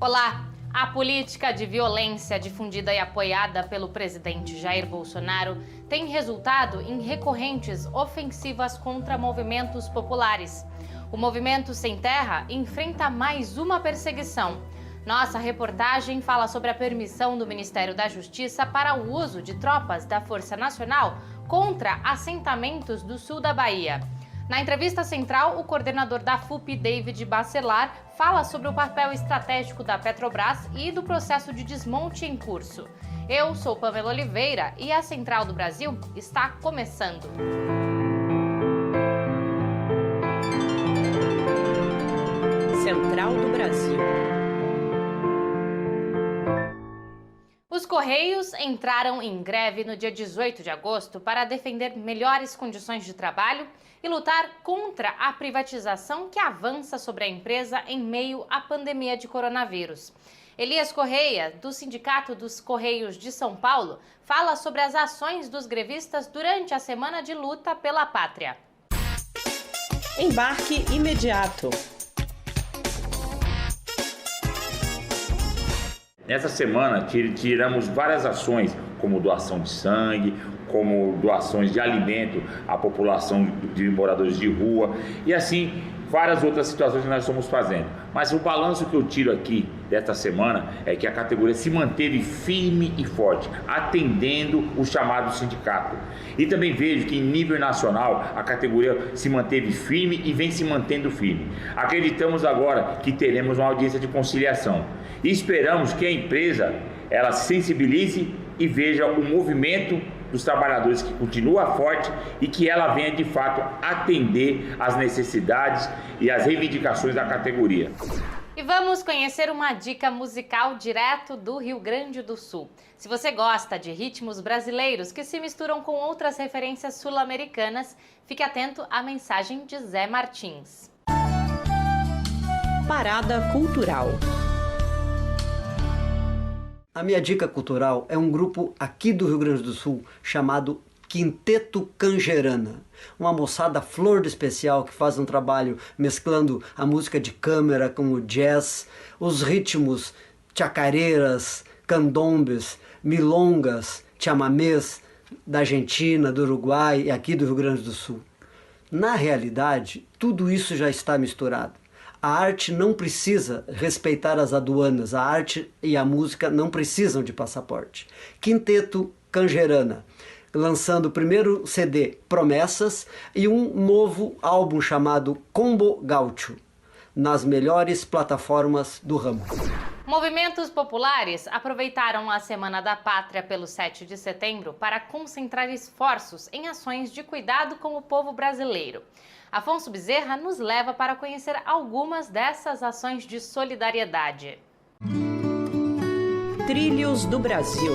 Olá! A política de violência difundida e apoiada pelo presidente Jair Bolsonaro tem resultado em recorrentes ofensivas contra movimentos populares. O Movimento Sem Terra enfrenta mais uma perseguição. Nossa reportagem fala sobre a permissão do Ministério da Justiça para o uso de tropas da Força Nacional contra assentamentos do sul da Bahia. Na entrevista central, o coordenador da FUP, David Bacelar, fala sobre o papel estratégico da Petrobras e do processo de desmonte em curso. Eu sou Pamela Oliveira e a Central do Brasil está começando. Central do Brasil. Os Correios entraram em greve no dia 18 de agosto para defender melhores condições de trabalho e lutar contra a privatização que avança sobre a empresa em meio à pandemia de coronavírus. Elias Correia, do Sindicato dos Correios de São Paulo, fala sobre as ações dos grevistas durante a Semana de Luta pela Pátria. Embarque imediato. Nessa semana, tiramos várias ações, como doação de sangue, como doações de alimento à população de moradores de rua e assim várias outras situações que nós estamos fazendo. Mas o balanço que eu tiro aqui desta semana é que a categoria se manteve firme e forte, atendendo o chamado sindicato. E também vejo que em nível nacional a categoria se manteve firme e vem se mantendo firme. Acreditamos agora que teremos uma audiência de conciliação e esperamos que a empresa ela sensibilize e veja o movimento dos trabalhadores que continua forte e que ela venha de fato atender às necessidades e às reivindicações da categoria. E vamos conhecer uma dica musical direto do Rio Grande do Sul. Se você gosta de ritmos brasileiros que se misturam com outras referências sul-americanas, fique atento à mensagem de Zé Martins. Parada Cultural. A minha dica cultural é um grupo aqui do Rio Grande do Sul chamado Quinteto Canjerana. Uma moçada flor de especial que faz um trabalho mesclando a música de câmara com o jazz, os ritmos chacareiras, candombes, milongas, chamamés da Argentina, do Uruguai e aqui do Rio Grande do Sul. Na realidade, tudo isso já está misturado. A arte não precisa respeitar as aduanas, a arte e a música não precisam de passaporte. Quinteto Canjerana, lançando o primeiro CD, Promessas, e um novo álbum chamado Combo Gaúcho, nas melhores plataformas do ramo. Movimentos populares aproveitaram a Semana da Pátria pelo 7 de setembro para concentrar esforços em ações de cuidado com o povo brasileiro. Afonso Bezerra nos leva para conhecer algumas dessas ações de solidariedade. Trilhos do Brasil.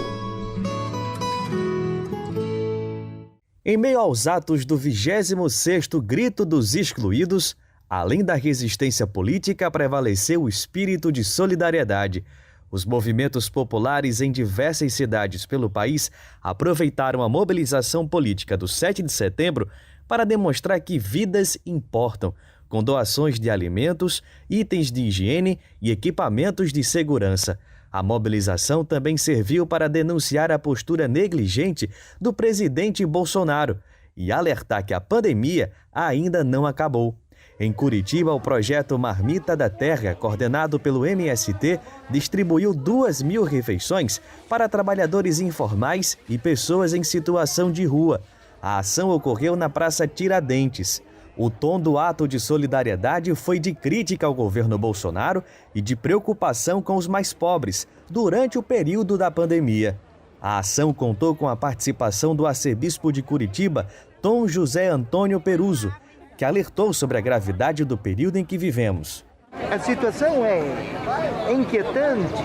Em meio aos atos do 26º Grito dos Excluídos, além da resistência política, prevaleceu o espírito de solidariedade. Os movimentos populares em diversas cidades pelo país aproveitaram a mobilização política do 7 de setembro para demonstrar que vidas importam, com doações de alimentos, itens de higiene e equipamentos de segurança. A mobilização também serviu para denunciar a postura negligente do presidente Bolsonaro e alertar que a pandemia ainda não acabou. Em Curitiba, o projeto Marmita da Terra, coordenado pelo MST, distribuiu 2.000 refeições para trabalhadores informais e pessoas em situação de rua. A ação ocorreu na Praça Tiradentes. O tom do ato de solidariedade foi de crítica ao governo Bolsonaro e de preocupação com os mais pobres durante o período da pandemia. A ação contou com a participação do arcebispo de Curitiba, Dom José Antônio Peruso, que alertou sobre a gravidade do período em que vivemos. A situação é inquietante.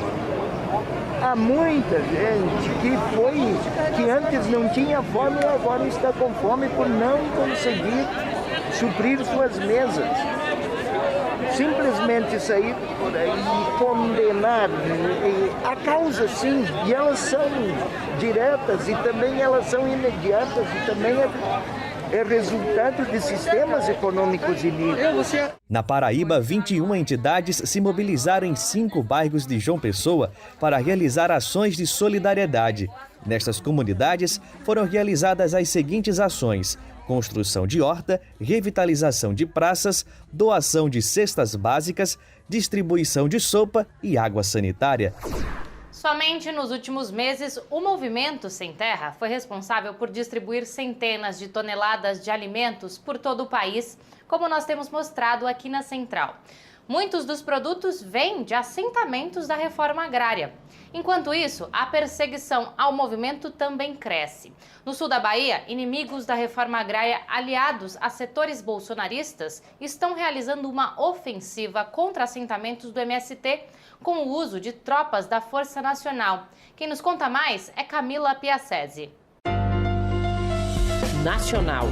Há muita gente que antes não tinha fome e agora está com fome por não conseguir suprir suas mesas. Simplesmente sair por aí e condenar a causa, sim, e elas são diretas e também elas são imediatas e também é resultado de sistemas econômicos iníquos. Na Paraíba, 21 entidades se mobilizaram em 5 bairros de João Pessoa para realizar ações de solidariedade. Nestas comunidades foram realizadas as seguintes ações: construção de horta, revitalização de praças, doação de cestas básicas, distribuição de sopa e água sanitária. Somente nos últimos meses, o Movimento Sem Terra foi responsável por distribuir centenas de toneladas de alimentos por todo o país, como nós temos mostrado aqui na Central. Muitos dos produtos vêm de assentamentos da reforma agrária. Enquanto isso, a perseguição ao movimento também cresce. No sul da Bahia, inimigos da reforma agrária aliados a setores bolsonaristas estão realizando uma ofensiva contra assentamentos do MST com o uso de tropas da Força Nacional. Quem nos conta mais é Camila Piacese. Nacional.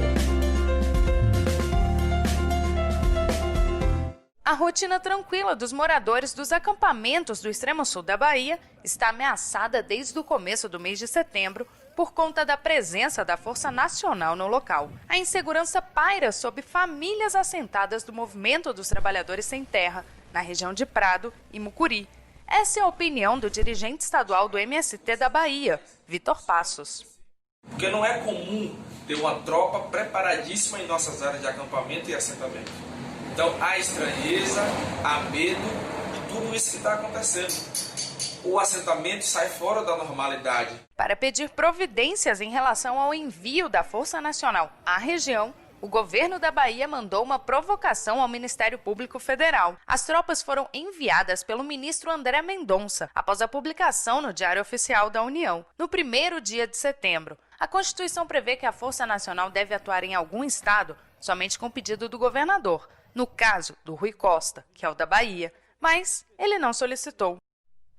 A rotina tranquila dos moradores dos acampamentos do extremo sul da Bahia está ameaçada desde o começo do mês de setembro por conta da presença da Força Nacional no local. A insegurança paira sobre famílias assentadas do Movimento dos Trabalhadores Sem Terra, na região de Prado e Mucuri. Essa é a opinião do dirigente estadual do MST da Bahia, Vitor Passos. Porque não é comum ter uma tropa preparadíssima em nossas áreas de acampamento e assentamento. Então há estranheza, há medo de tudo isso que está acontecendo. O assentamento sai fora da normalidade. Para pedir providências em relação ao envio da Força Nacional à região, o governo da Bahia mandou uma provocação ao Ministério Público Federal. As tropas foram enviadas pelo ministro André Mendonça após a publicação no Diário Oficial da União, no primeiro dia de setembro. A Constituição prevê que a Força Nacional deve atuar em algum estado somente com pedido do governador, no caso do Rui Costa, que é o da Bahia, mas ele não solicitou.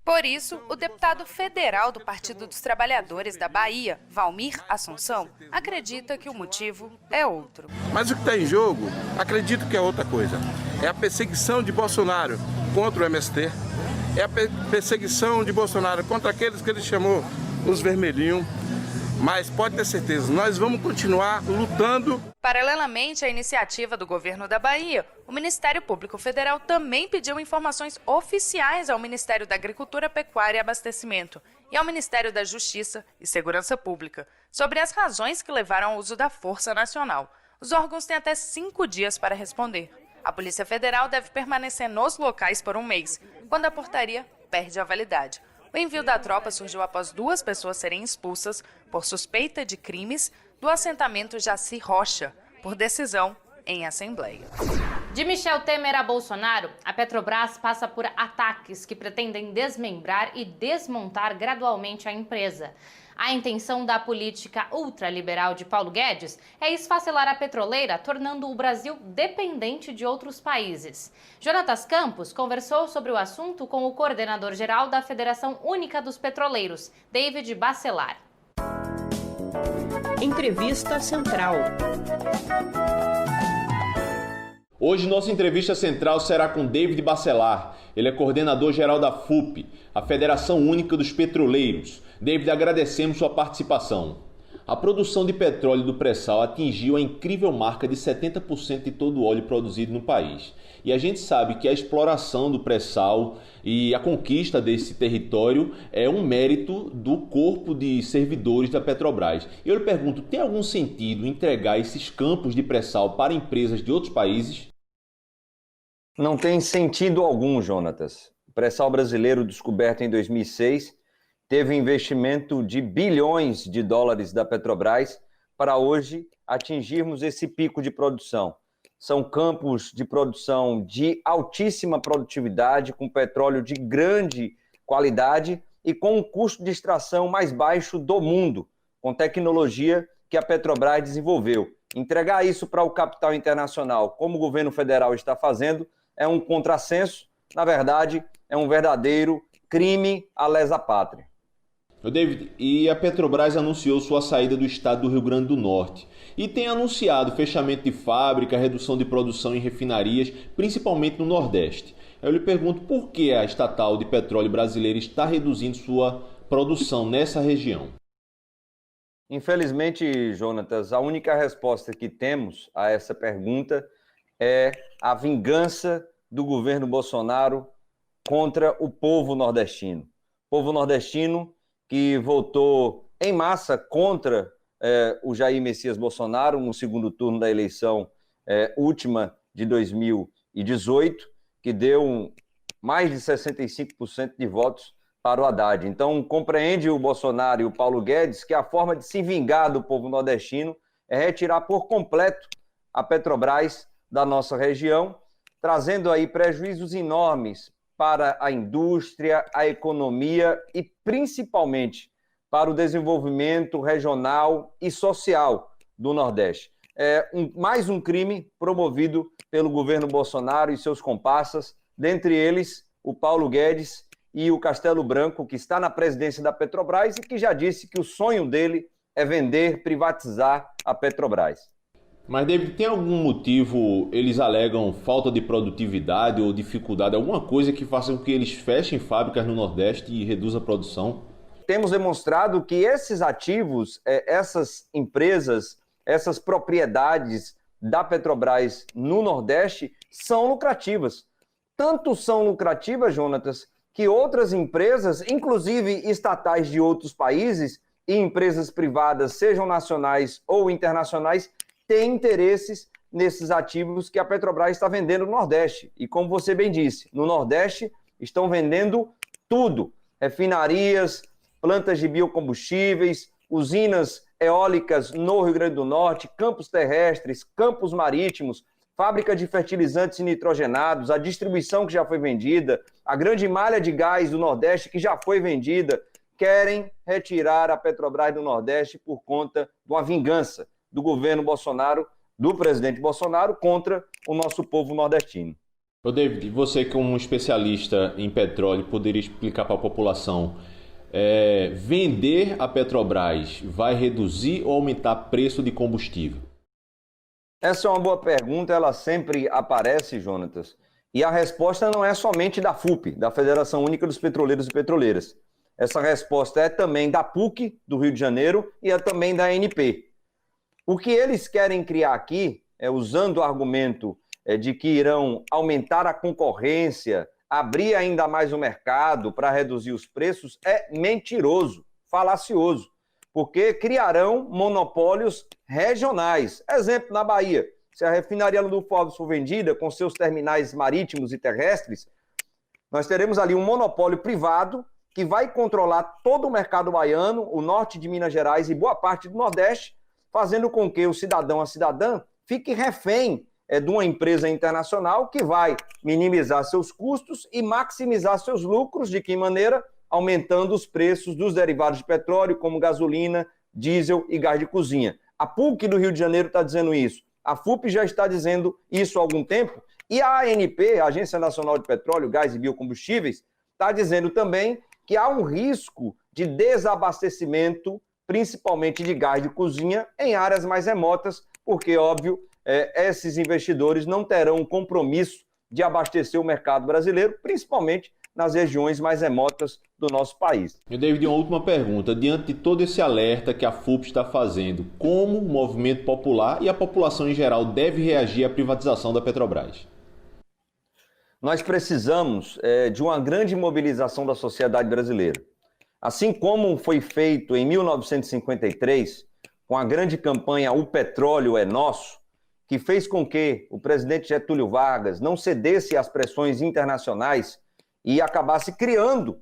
Por isso, o deputado federal do Partido dos Trabalhadores da Bahia, Valmir Assunção, acredita que o motivo é outro. Mas o que está em jogo, acredito que é outra coisa. É a perseguição de Bolsonaro contra o MST, é a perseguição de Bolsonaro contra aqueles que ele chamou os vermelhinhos. Mas pode ter certeza, nós vamos continuar lutando. Paralelamente à iniciativa do governo da Bahia, o Ministério Público Federal também pediu informações oficiais ao Ministério da Agricultura, Pecuária e Abastecimento e ao Ministério da Justiça e Segurança Pública sobre as razões que levaram ao uso da Força Nacional. Os órgãos têm até 5 dias para responder. A Polícia Federal deve permanecer nos locais por 1 mês, quando a portaria perde a validade. O envio da tropa surgiu após 2 pessoas serem expulsas por suspeita de crimes do assentamento Jaci Rocha, por decisão em assembleia. De Michel Temer a Bolsonaro, a Petrobras passa por ataques que pretendem desmembrar e desmontar gradualmente a empresa. A intenção da política ultraliberal de Paulo Guedes é esfacelar a petroleira, tornando o Brasil dependente de outros países. Jonatas Campos conversou sobre o assunto com o coordenador-geral da Federação Única dos Petroleiros, David Bacelar. Entrevista Central. Hoje nossa entrevista central será com David Bacelar. Ele é coordenador-geral da FUP, a Federação Única dos Petroleiros. David, agradecemos sua participação. A produção de petróleo do pré-sal atingiu a incrível marca de 70% de todo o óleo produzido no país. E a gente sabe que a exploração do pré-sal e a conquista desse território é um mérito do corpo de servidores da Petrobras. Eu lhe pergunto, tem algum sentido entregar esses campos de pré-sal para empresas de outros países? Não tem sentido algum, Jonatas. O pré-sal brasileiro, descoberto em 2006, teve um investimento de bilhões de dólares da Petrobras para hoje atingirmos esse pico de produção. São campos de produção de altíssima produtividade, com petróleo de grande qualidade e com um custo de extração mais baixo do mundo, com tecnologia que a Petrobras desenvolveu. Entregar isso para o capital internacional, como o governo federal está fazendo, é um contrassenso, na verdade, é um verdadeiro crime à lesa pátria. David, e a Petrobras anunciou sua saída do estado do Rio Grande do Norte e tem anunciado fechamento de fábrica, redução de produção em refinarias, principalmente no Nordeste. Eu lhe pergunto por que a estatal de petróleo brasileira está reduzindo sua produção nessa região. Infelizmente, Jonatas, a única resposta que temos a essa pergunta é a vingança do governo Bolsonaro contra o povo nordestino. Povo nordestino que votou em massa contra o Jair Messias Bolsonaro no segundo turno da eleição última de 2018, que deu mais de 65% de votos para o Haddad. Então, compreende o Bolsonaro e o Paulo Guedes que a forma de se vingar do povo nordestino é retirar por completo a Petrobras da nossa região, trazendo aí prejuízos enormes para a indústria, a economia e principalmente para o desenvolvimento regional e social do Nordeste. Mais um crime promovido pelo governo Bolsonaro e seus comparsas, dentre eles o Paulo Guedes e o Castelo Branco, que está na presidência da Petrobras e que já disse que o sonho dele é vender, privatizar a Petrobras. Mas, David, tem algum motivo, eles alegam falta de produtividade ou dificuldade, alguma coisa que faça com que eles fechem fábricas no Nordeste e reduzam a produção? Temos demonstrado que esses ativos, essas empresas, essas propriedades da Petrobras no Nordeste são lucrativas. Tanto são lucrativas, Jonatas, que outras empresas, inclusive estatais de outros países e empresas privadas, sejam nacionais ou internacionais, têm interesses nesses ativos que a Petrobras está vendendo no Nordeste. E como você bem disse, no Nordeste estão vendendo tudo: refinarias, plantas de biocombustíveis, usinas eólicas no Rio Grande do Norte, campos terrestres, campos marítimos, fábrica de fertilizantes e nitrogenados, a distribuição que já foi vendida, a grande malha de gás do Nordeste que já foi vendida. Querem retirar a Petrobras do Nordeste por conta de uma vingança do governo Bolsonaro, do presidente Bolsonaro, contra o nosso povo nordestino. Ô David, você como um especialista em petróleo, poderia explicar para a população, vender a Petrobras vai reduzir ou aumentar preço de combustível? Essa é uma boa pergunta, ela sempre aparece, Jonatas, e a resposta não é somente da FUP, da Federação Única dos Petroleiros e Petroleiras. Essa resposta é também da PUC, do Rio de Janeiro, e é também da ANP. O que eles querem criar aqui, usando o argumento de que irão aumentar a concorrência, abrir ainda mais o mercado para reduzir os preços, é mentiroso, falacioso, porque criarão monopólios regionais. Exemplo, na Bahia, se a refinaria Landulfo Alves for vendida com seus terminais marítimos e terrestres, nós teremos ali um monopólio privado que vai controlar todo o mercado baiano, o norte de Minas Gerais e boa parte do Nordeste, fazendo com que o cidadão, a cidadã, fique refém de uma empresa internacional que vai minimizar seus custos e maximizar seus lucros. De que maneira? Aumentando os preços dos derivados de petróleo, como gasolina, diesel e gás de cozinha. A PUC do Rio de Janeiro está dizendo isso. A FUP já está dizendo isso há algum tempo. E a ANP, a Agência Nacional de Petróleo, Gás e Biocombustíveis, está dizendo também que há um risco de desabastecimento, principalmente de gás de cozinha, em áreas mais remotas, porque, óbvio, esses investidores não terão um compromisso de abastecer o mercado brasileiro, principalmente nas regiões mais remotas do nosso país. E David, uma última pergunta. Diante de todo esse alerta que a FUP está fazendo, como o movimento popular e a população em geral deve reagir à privatização da Petrobras? Nós precisamos de uma grande mobilização da sociedade brasileira. Assim como foi feito em 1953, com a grande campanha O Petróleo é Nosso, que fez com que o presidente Getúlio Vargas não cedesse às pressões internacionais e acabasse criando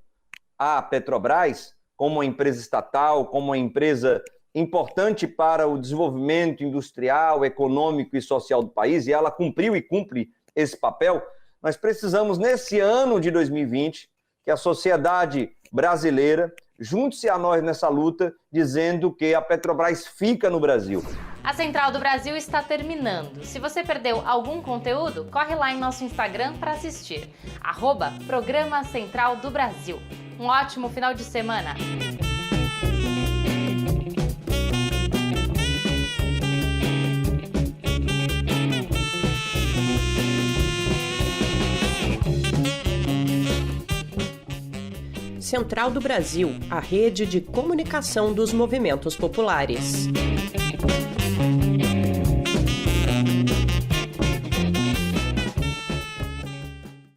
a Petrobras como uma empresa estatal, como uma empresa importante para o desenvolvimento industrial, econômico e social do país, e ela cumpriu e cumpre esse papel. Nós precisamos, nesse ano de 2020, que a sociedade brasileira junte-se a nós nessa luta, dizendo que a Petrobras fica no Brasil. A Central do Brasil está terminando. Se você perdeu algum conteúdo, corre lá em nosso Instagram para assistir. @Programa Central do Brasil. Um ótimo final de semana. Central do Brasil, a rede de comunicação dos movimentos populares.